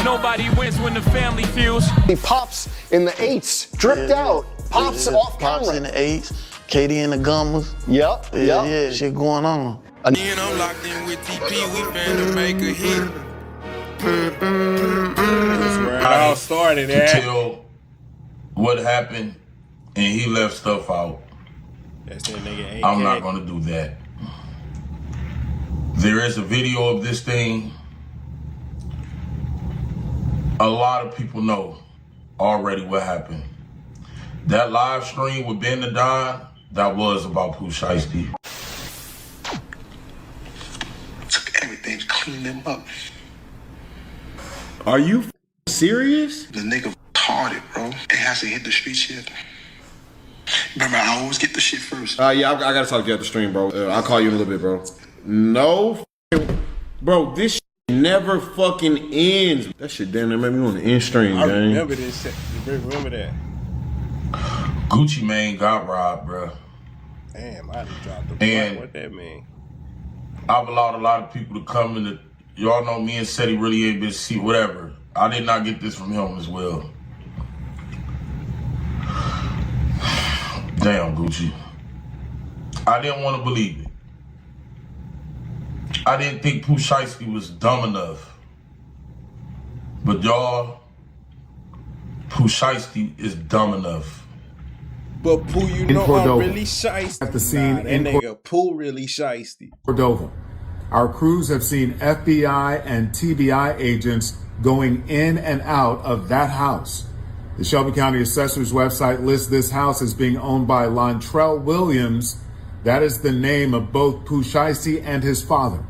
Nobody wins when the family feels. He pops in the 8s, dripped out, pops off camera. Pops in the 8s, Katie in the Gummers. Yep, Yeah, shit going on. And I'm locked in with TP, we finna make a hit. That's where it all started at. Tell what happened and he left stuff out. That's that nigga AK. I'm not gonna do that. There is a video of this thing. A lot of people know already what happened. That live stream with Ben the Don, that was about Pooh Shiesty. Took everything to clean them up. Are you serious? The nigga retarded, bro. It has to hit the street shit. Remember, I always get the shit first. Yeah, I gotta talk to you at the stream, bro. I'll call you in a little bit, bro. No, bro, this shit never fucking ends. That shit damn near made me on the end stream, gang. I remember this shit. Remember that. Gucci Mane got robbed, bro. Damn, I done dropped the blunt. What that mean? I've allowed a lot of people to come in the, y'all know me and Seti really ain't been see whatever. I did not get this from him as well. Damn, Gucci. I didn't want to believe it. I didn't think Pooh Shiesty was dumb enough. But y'all, Pooh Shiesty is dumb enough. But Pooh, you know I'm really shiesty. At the scene that nigga Pooh really shiesty. Cordova. Our crews have seen FBI and TBI agents going in and out of that house. The Shelby County Assessor's website lists this house as being owned by Lontrell Williams. That is the name of both Pooh Shiesty and his father.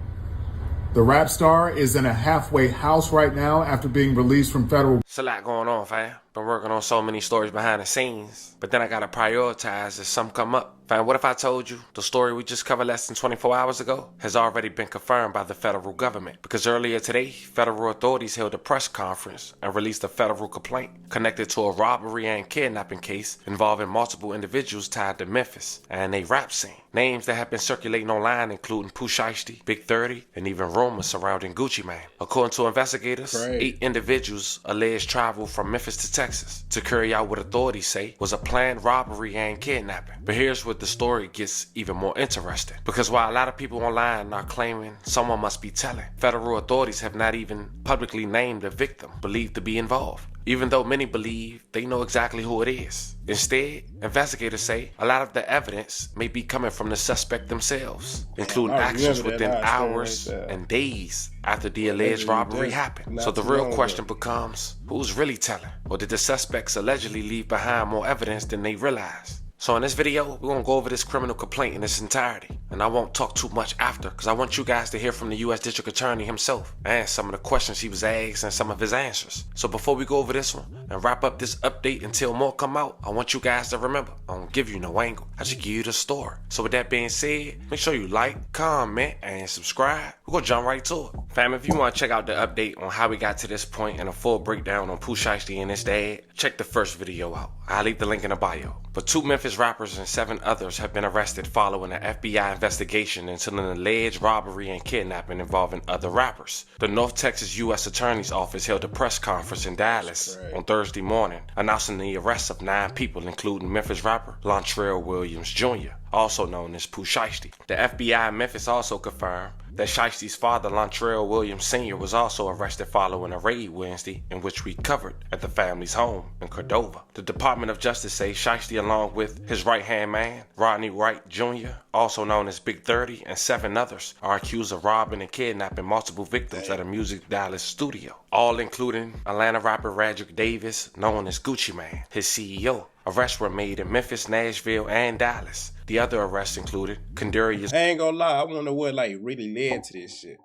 The rap star is in a halfway house right now after being released from federal. It's a lot going on, fam. Been working on so many stories behind the scenes, but then I gotta prioritize as some come up. Fam, what if I told you the story we just covered less than 24 hours ago has already been confirmed by the federal government? Because earlier today, federal authorities held a press conference and released a federal complaint connected to a robbery and kidnapping case involving multiple individuals tied to Memphis and a rap scene. Names that have been circulating online including Pooh Shiesty, Big 30, and even rumors surrounding Gucci Mane. According to investigators, 8 individuals alleged traveled from Memphis to Texas to carry out what authorities say was a planned robbery and kidnapping. But here's where the story gets even more interesting. Because while a lot of people online are claiming someone must be telling, federal authorities have not even publicly named the victim believed to be involved, even though many believe they know exactly who it is. Instead, investigators say a lot of the evidence may be coming from the suspect themselves, including actions within hours and days after the alleged robbery happened. So the real question becomes, who's really telling? Or did the suspects allegedly leave behind more evidence than they realized? So in this video, we're going to go over this criminal complaint in its entirety. And I won't talk too much after, because I want you guys to hear from the U.S. District Attorney himself and some of the questions he was asked and some of his answers. So before we go over this one and wrap up this update until more come out, I want you guys to remember, I don't give you no angle. I just give you the story. So with that being said, make sure you like, comment, and subscribe. We're going to jump right to it. Fam, if you want to check out the update on how we got to this point and a full breakdown on Pooh Shiesty and his dad, check the first video out. I'll leave the link in the bio. But 2 Memphis rappers and 7 others have been arrested following an FBI investigation into an alleged robbery and kidnapping involving other rappers. The North Texas U.S. Attorney's Office held a press conference in Dallas on Thursday morning, announcing the arrest of 9 people, including Memphis rapper Lontrell Williams Jr., also known as Pooh Shiesty. The FBI in Memphis also confirmed that Shiesty's father, Lontrell Williams Sr., was also arrested following a raid Wednesday in which we covered at the family's home in Cordova. The Department of Justice says Shiesty, along with his right-hand man, Rodney Wright Jr., also known as Big 30, and 7 others, are accused of robbing and kidnapping multiple victims at a Music Dallas studio, all including Atlanta rapper Radrick Davis, known as Gucci Mane, his CEO. Arrests were made in Memphis, Nashville, and Dallas. The other arrests included Condurius. I ain't gonna lie, I wonder what really led to this shit.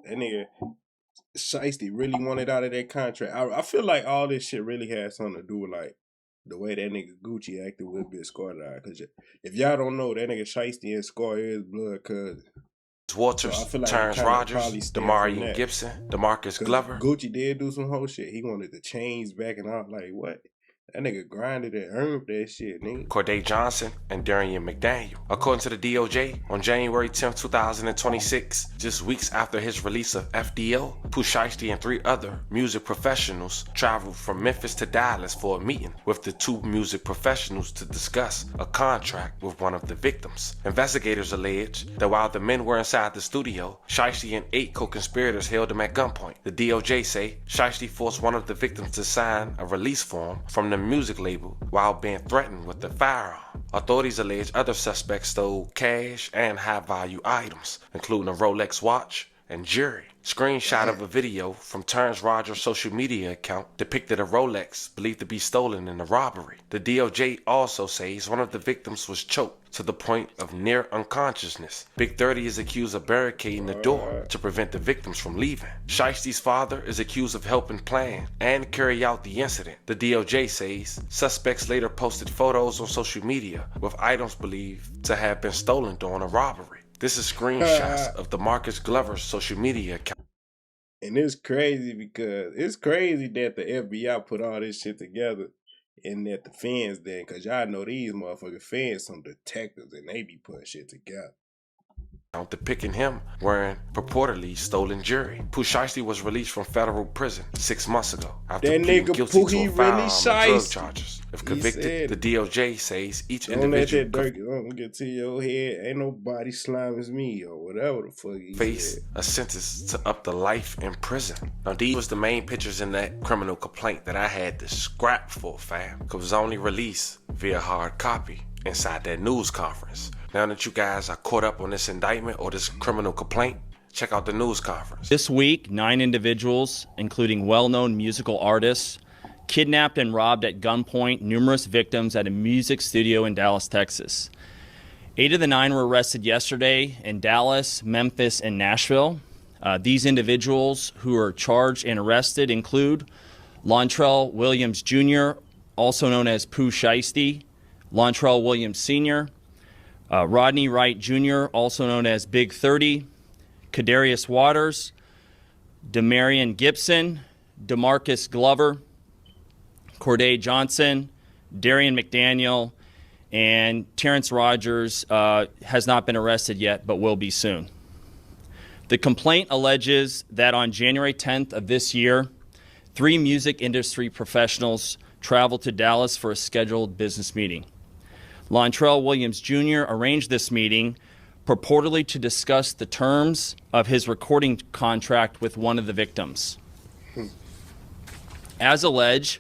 That nigga Shiesty really wanted out of that contract. I feel like all this shit really had something to do with the way that nigga Gucci acted with Big Scar. Cause if y'all don't know, that nigga Shiesty and Scar is blood cousins. Waters, so like Terrence Rogers, Damari Gibson, DeMarcus Glover. Gucci did do some whole shit. He wanted the chains back and all. Like, what? That nigga grinded and earned that shit, nigga. Corday Johnson, and Darian McDaniel. According to the DOJ, on January 10, 2026, just weeks after his release of FDO, Pooh Shiesty and 3 other music professionals traveled from Memphis to Dallas for a meeting with the 2 music professionals to discuss a contract with one of the victims. Investigators allege that while the men were inside the studio, Shiesty and 8 co-conspirators held them at gunpoint. The DOJ say Shiesty forced one of the victims to sign a release form from the music label while being threatened with a firearm. Authorities allege other suspects stole cash and high-value items, including a Rolex watch and jewelry. Screenshot of a video from Terrence Rogers' social media account depicted a Rolex believed to be stolen in the robbery. The DOJ also says one of the victims was choked to the point of near unconsciousness. Big 30 is accused of barricading the door to prevent the victims from leaving. Shiesty's father is accused of helping plan and carry out the incident. The DOJ says suspects later posted photos on social media with items believed to have been stolen during a robbery. This is screenshots of the Marcus Glover's social media account. And it's crazy because it's crazy that the FBI put all this shit together and that the fans didn't. Because y'all know these motherfucking fans some detectives and they be putting shit together. Depicting him wearing purportedly stolen jewelry. Pooh Shiesty was released from federal prison 6 months ago after that pleading nigga guilty Pooh, to he a really firearm and drug shiesty. charges. If convicted, the DOJ says each don't individual let that dirt get to your head. Ain't nobody slime as me or whatever the fuck he face said. a sentence to up to life in prison. Now these was the main pictures in that criminal complaint that I had to scrap for, fam, because it was only released via hard copy inside that news conference. Now that you guys are caught up on this indictment or this criminal complaint, check out the news conference. This week, 9 individuals, including well-known musical artists, kidnapped and robbed at gunpoint numerous victims at a music studio in Dallas, Texas. 8 of the 9 were arrested yesterday in Dallas, Memphis, and Nashville. These individuals who are charged and arrested include Lontrell Williams Jr., also known as Pooh Shiesty, Lontrell Williams Sr., Rodney Wright Jr., also known as Big 30, Kadarius Waters, Demarion Gibson, DeMarcus Glover, Corday Johnson, Darian McDaniel, and Terrence Rogers has not been arrested yet, but will be soon. The complaint alleges that on January 10th of this year, 3 music industry professionals traveled to Dallas for a scheduled business meeting. Lontrell Williams Jr. arranged this meeting purportedly to discuss the terms of his recording contract with one of the victims. As alleged,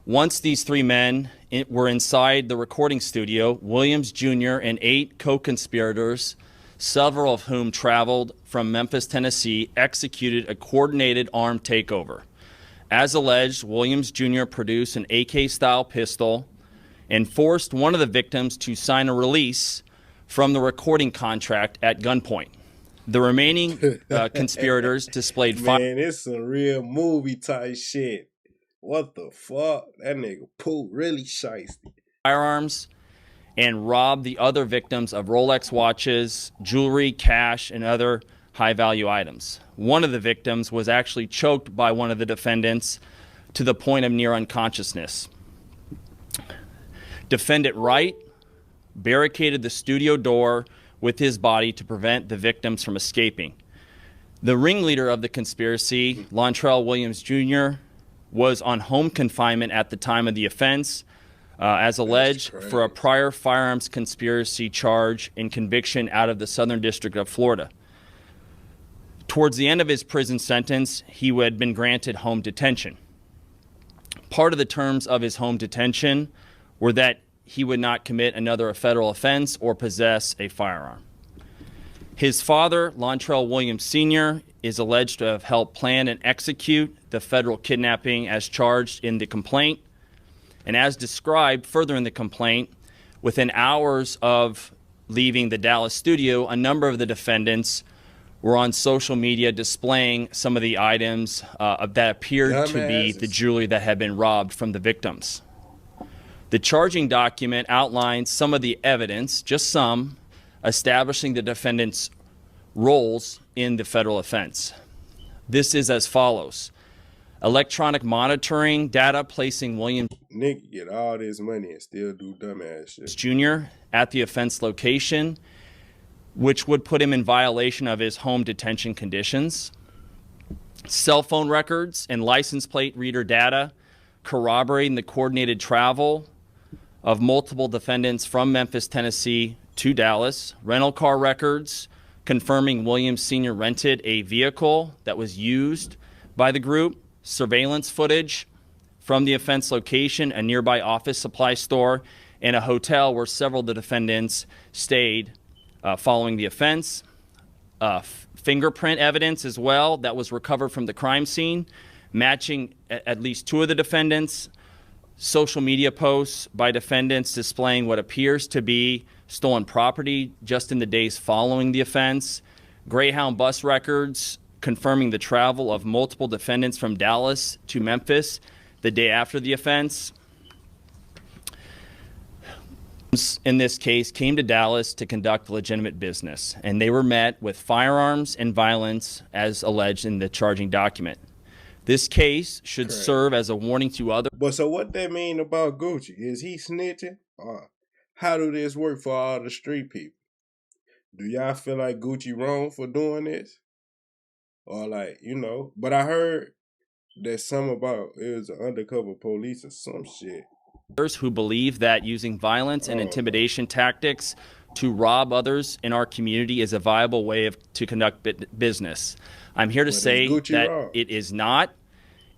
once these 3 men were inside the recording studio, Williams Jr. and 8 co-conspirators, several of whom traveled from Memphis, Tennessee, executed a coordinated armed takeover. As alleged, Williams Jr. produced an AK-style pistol and forced one of the victims to sign a release from the recording contract at gunpoint. The remaining conspirators displayed Man, it's some real movie type shit. What the fuck? That nigga Pooh really shiesty. firearms and robbed the other victims of Rolex watches, jewelry, cash, and other high-value items. One of the victims was actually choked by one of the defendants to the point of near unconsciousness. Defendant Wright barricaded the studio door with his body to prevent the victims from escaping. The ringleader of the conspiracy, Lontrell Williams Jr., was on home confinement at the time of the offense, as alleged, for a prior firearms conspiracy charge and conviction out of the Southern District of Florida. Towards the end of his prison sentence, he had been granted home detention. Part of the terms of his home detention were that he would not commit another federal offense or possess a firearm. His father, Lontrell Williams Sr., is alleged to have helped plan and execute the federal kidnapping as charged in the complaint. And as described further in the complaint, within hours of leaving the Dallas studio, a number of the defendants were on social media displaying some of the items that appeared to be the jewelry that had been robbed from the victims. The charging document outlines some of the evidence, just some, establishing the defendants' roles in the federal offense. This is as follows. electronic monitoring data placing Williams Nigga get all this money and still do dumbass shit. Jr. at the offense location, which would put him in violation of his home detention conditions. Cell phone records and license plate reader data corroborating the coordinated travel of multiple defendants from Memphis, Tennessee to Dallas. Rental car records confirming Williams Sr. rented a vehicle that was used by the group. Surveillance footage from the offense location, a nearby office supply store, and a hotel where several of the defendants stayed following the offense. Fingerprint evidence as well that was recovered from the crime scene, matching at least two of the defendants. Social media posts by defendants displaying what appears to be stolen property just in the days following the offense. Greyhound bus records confirming the travel of multiple defendants from Dallas to Memphis the day after the offense. In this case, came to Dallas to conduct legitimate business, and they were met with firearms and violence as alleged in the charging document. This case should serve as a warning to others. But so what that mean about Gucci? Is he snitching? Or how do this work for all the street people? Do y'all feel like Gucci wrong for doing this? Or like, you know, but I heard there's some about it was an undercover police or some shit. Who believe that using violence and intimidation tactics to rob others in our community is a viable way to conduct business. I'm here to say that it is not,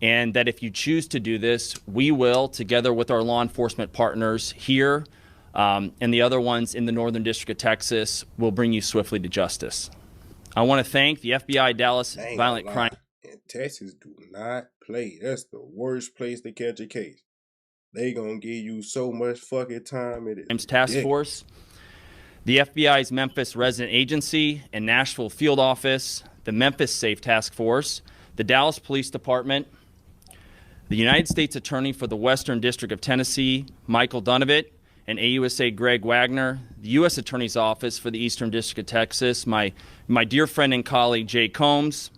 and that if you choose to do this, we will, together with our law enforcement partners here and the other ones in the Northern District of Texas, will bring you swiftly to justice. I want to thank the FBI Dallas Violent Crime. And Texas do not play. That's the worst place to catch a case. They gonna give you so much fucking time. It is Task Force, the FBI's Memphis Resident Agency and Nashville Field Office, the Memphis Safe Task Force, the Dallas Police Department, the United States Attorney for the Western District of Tennessee, Michael Dunovit, and AUSA Greg Wagner, the U.S. Attorney's Office for the Eastern District of Texas, my dear friend and colleague Jay Combs,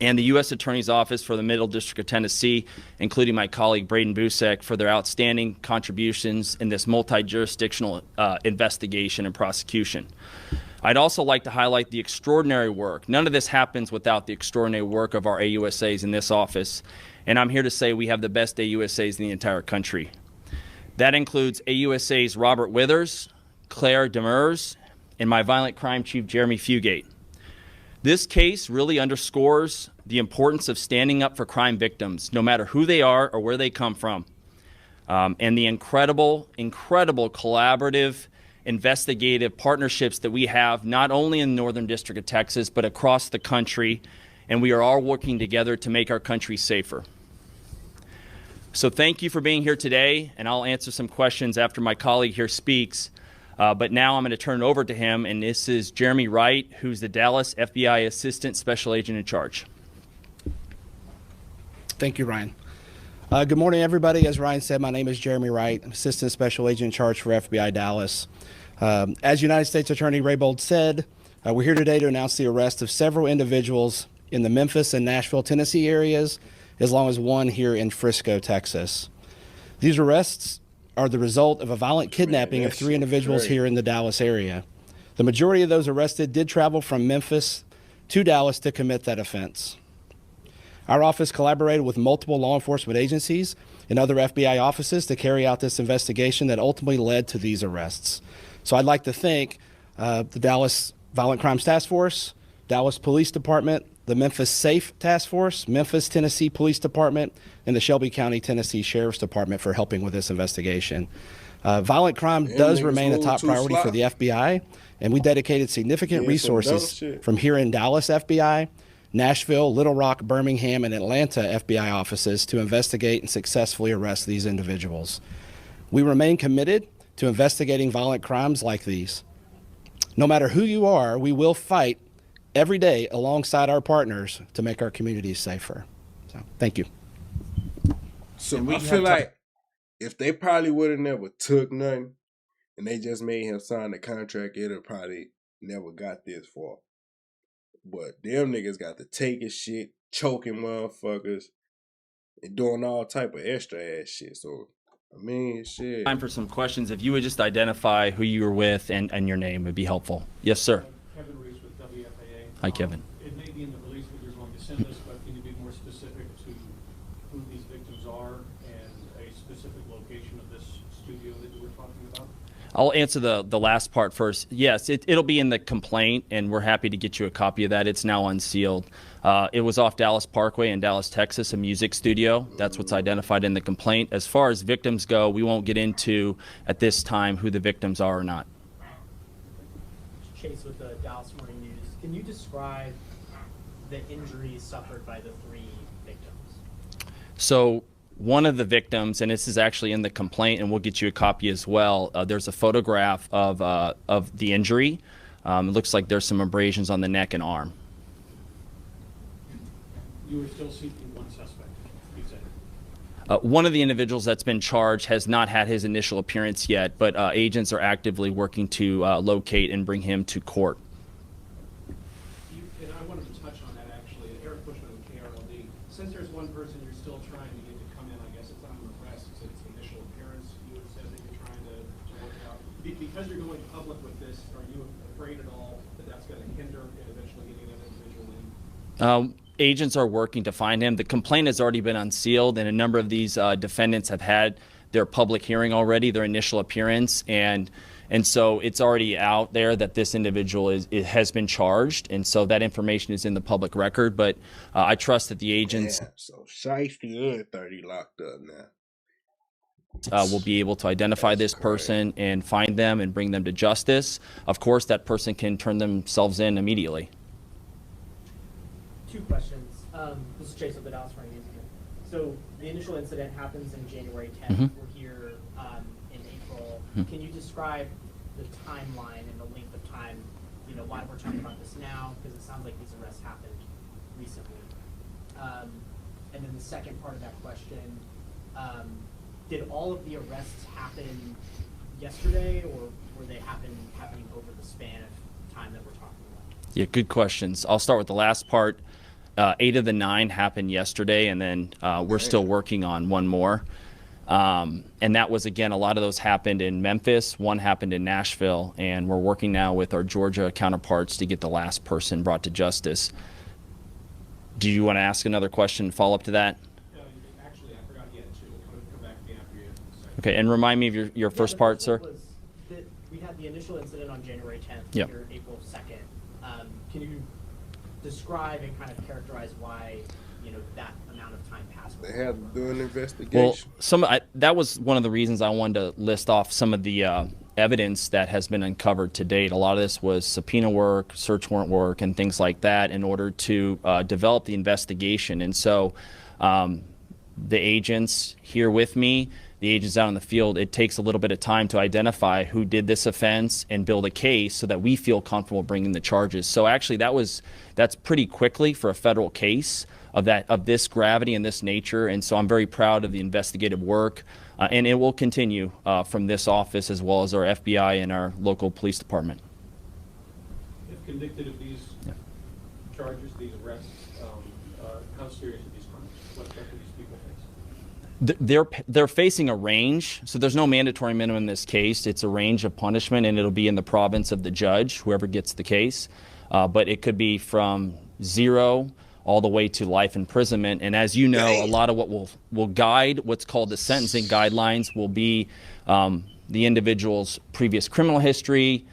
and the U.S. Attorney's Office for the Middle District of Tennessee, including my colleague Braden Busek, for their outstanding contributions in this multi-jurisdictional investigation and prosecution. I'd also like to highlight the extraordinary work. None of this happens without the extraordinary work of our AUSAs in this office, and I'm here to say we have the best AUSAs in the entire country. That includes AUSAs Robert Withers, Claire Demers, and my violent crime chief, Jeremy Fugate. This case really underscores the importance of standing up for crime victims, no matter who they are or where they come from, and the incredible collaborative, investigative partnerships that we have, not only in the Northern District of Texas, but across the country, and we are all working together to make our country safer. So thank you for being here today, and I'll answer some questions after my colleague here speaks. But now I'm going to turn it over to him, and this is Jeremy Wright, who's the Dallas FBI Assistant Special Agent in charge. Thank you, Ryan. Good morning, everybody. As Ryan said, my name is Jeremy Wright, Assistant Special Agent in charge for FBI Dallas. As United States Attorney Raybold said, we're here today to announce the arrest of several individuals in the Memphis and Nashville, Tennessee areas, as long as one here in Frisco, Texas. These arrests are the result of a violent kidnapping of three individuals here in the Dallas area. The majority of those arrested did travel from Memphis to Dallas to commit that offense. Our office collaborated with multiple law enforcement agencies and other FBI offices to carry out this investigation that ultimately led to these arrests. So I'd like to thank the Dallas Violent Crimes Task Force, Dallas Police Department, the Memphis Safe Task Force, Memphis, Tennessee Police Department, and the Shelby County, Tennessee Sheriff's Department for helping with this investigation. Violent crime does remain a top priority for the FBI, and we dedicated significant resources from here in Dallas FBI, Nashville, Little Rock, Birmingham, and Atlanta FBI offices to investigate and successfully arrest these individuals. We remain committed to investigating violent crimes like these. No matter who you are, we will fight every day alongside our partners to make our communities safer. So, thank you. So I feel like if they probably would have never took nothing and they just made him sign the contract, it'd have probably never got this far. But them niggas got to take his shit, choking motherfuckers, and doing all type of extra ass shit. So I mean, shit. Time for some questions. If you would just identify who you were with and your name would be helpful. Yes, sir. Kevin Reese with WFAA. Hi, Kevin. It may be in the release that you're going to send us, but can you be more specific to who these victims are and a specific location of this studio that you were talking about? I'll answer the last part first. Yes, it'll be in the complaint, and we're happy to get you a copy of that. It's now unsealed. It was off Dallas Parkway in Dallas, Texas, a music studio. That's what's identified in the complaint. As far as victims go, we won't get into, at this time, who the victims are or not. Chase with the Dallas Morning News. Can you describe the injuries suffered by the 3 victims? So one of the victims, and this is actually in the complaint, and we'll get you a copy as well, there's a photograph of the injury. It looks like there's some abrasions on the neck and arm. You were still seeking one suspect, you said. One of the individuals that's been charged has not had his initial appearance yet, but agents are actively working to locate and bring him to court. And I wanted to touch on that, actually. Eric Bushman with KRLD. Since there's one person you're still trying to get to come in, I guess it's on request, it's its initial appearance, you had said that you're trying to work it out. Because you're going public with this, are you afraid at all that that's going to hinder and eventually getting that individual in? Agents are working to find him. The complaint has already been unsealed, and a number of these defendants have had their public hearing already, their initial appearance, and so it's already out there that this individual has been charged, and so that information is in the public record. But I trust that the agents So Shiesty and 30 locked up now. will be able to identify this person and find them and bring them to justice. Of course, that person can turn themselves in immediately. 2 questions. This is Chase with the Dallas Morning News again. So the initial incident happens in January 10th. We're here in April. Can you describe the timeline and the length of time, you know, why we're talking about this now? Because it sounds like these arrests happened recently. And then the second part of that question, did all of the arrests happen yesterday, or were they happening over the span of time that we're talking about? Yeah, good questions. I'll start with the last part. 8 of the 9 happened yesterday, and then we're still working on one more. And that was, again, a lot of those happened in Memphis. One happened in Nashville, and we're working now with our Georgia counterparts to get the last person brought to justice. Do you want to ask another question, follow up to that? Actually, I forgot yet to come back to the after you. Okay, and remind me of your first part, sir. We had the initial incident on January 10th, Yep. here April 2nd. Can you describe and kind of characterize why, you know, that amount of time passed? They had to do an investigation. Well, that was one of the reasons I wanted to list off some of the evidence that has been uncovered to date. A lot of this was subpoena work, search warrant work, and things like that in order to develop the investigation. And so the agents here with me, the agents out in the field, it takes a little bit of time to identify who did this offense and build a case so that we feel comfortable bringing the charges. So actually that's pretty quickly for a federal case of this gravity and this nature. And so I'm very proud of the investigative work, and it will continue from this office as well as our FBI and our local police department. If convicted of these charges, these arrests, how serious are these crimes? What do these people face? They're facing a range, so there's no mandatory minimum in this case. It's a range of punishment, and it'll be in the province of the judge, whoever gets the case. But it could be from 0 all the way to life imprisonment. And as you know, a lot of what will guide what's called the sentencing guidelines will be the individual's previous criminal history,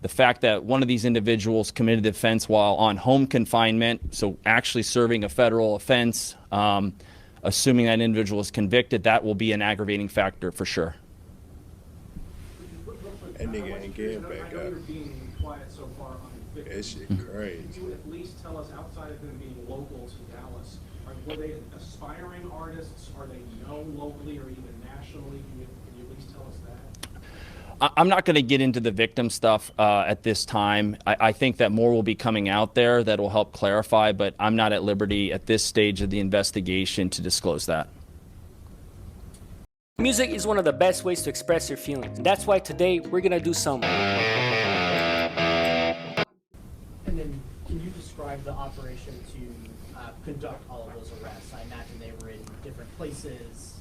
the fact that one of these individuals committed the offense while on home confinement, so actually serving a federal offense. Assuming that individual is convicted, that will be an aggravating factor for sure. That nigga ain't getting back I know up. you're being quiet so far on the That shit victims. crazy. Can you at least tell us, outside of them being local to Dallas, were they aspiring artists? Are they known locally or even nationally? Can you at least tell us that? I'm not going to get into the victim stuff at this time. I think that more will be coming out there that will help clarify, but I'm not at liberty at this stage of the investigation to disclose that. Music is one of the best ways to express your feelings. That's why today we're going to do some. And then can you describe the operation to conduct all of those arrests? I imagine they were in different places?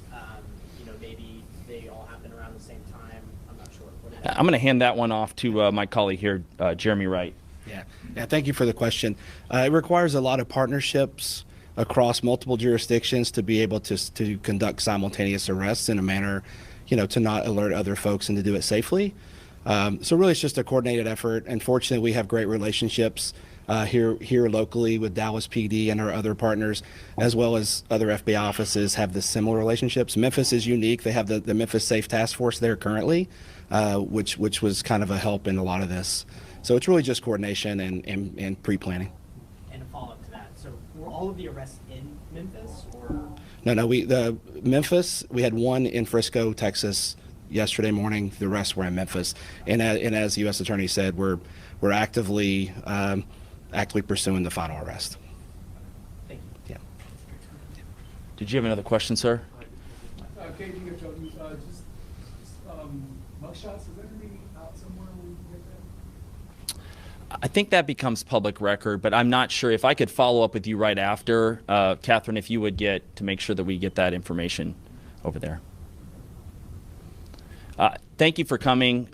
You know, maybe they all happen around the same time. I'm not sure. I'm going to hand that one off to my colleague here, Jeremy Wright. Yeah, thank you for the question. It requires a lot of partnerships across multiple jurisdictions to be able to conduct simultaneous arrests in a manner, you know, to not alert other folks and to do it safely. So really, it's just a coordinated effort. And fortunately, we have great relationships here locally with Dallas PD and our other partners, as well as other FBI offices have the similar relationships. Memphis is unique. They have the Memphis Safe Task Force there currently, which was kind of a help in a lot of this. So it's really just coordination and pre-planning. And a follow-up to that. So were all of the arrests in Memphis, or? No, Memphis, we had one in Frisco, Texas yesterday morning. The rest were in Memphis. And as the U.S. Attorney said, we're actively pursuing the final arrest. Thank you. Yeah. Did you have another question, sir? KD, just mugshots, is that going to be out somewhere where we can get that? I think that becomes public record, but I'm not sure. If I could follow up with you right after, Catherine, if you would get to make sure that we get that information over there. Thank you for coming.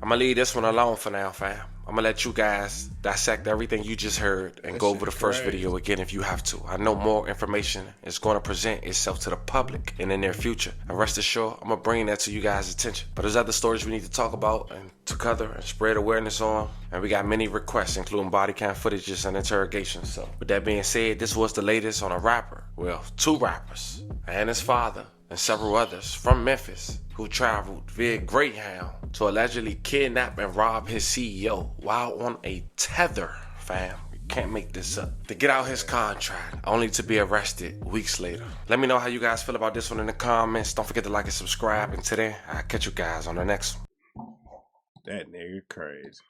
I'm going to leave this one alone for now, fam. I'm going to let you guys dissect everything you just heard and go over the first video again if you have to. I know more information is going to present itself to the public in the near future. And rest assured, I'm going to bring that to you guys' attention. But there's other stories we need to talk about and to cover and spread awareness on. And we got many requests, including body cam footages and interrogations. So with that being said, this was the latest on a rapper. Well, 2 rappers and his father and several others from Memphis who traveled via Greyhound to allegedly kidnap and rob his CEO while on a tether, fam. You can't make this up. To get out his contract, only to be arrested weeks later. Let me know how you guys feel about this one in the comments. Don't forget to like and subscribe. And today, I'll catch you guys on the next one. That nigga crazy.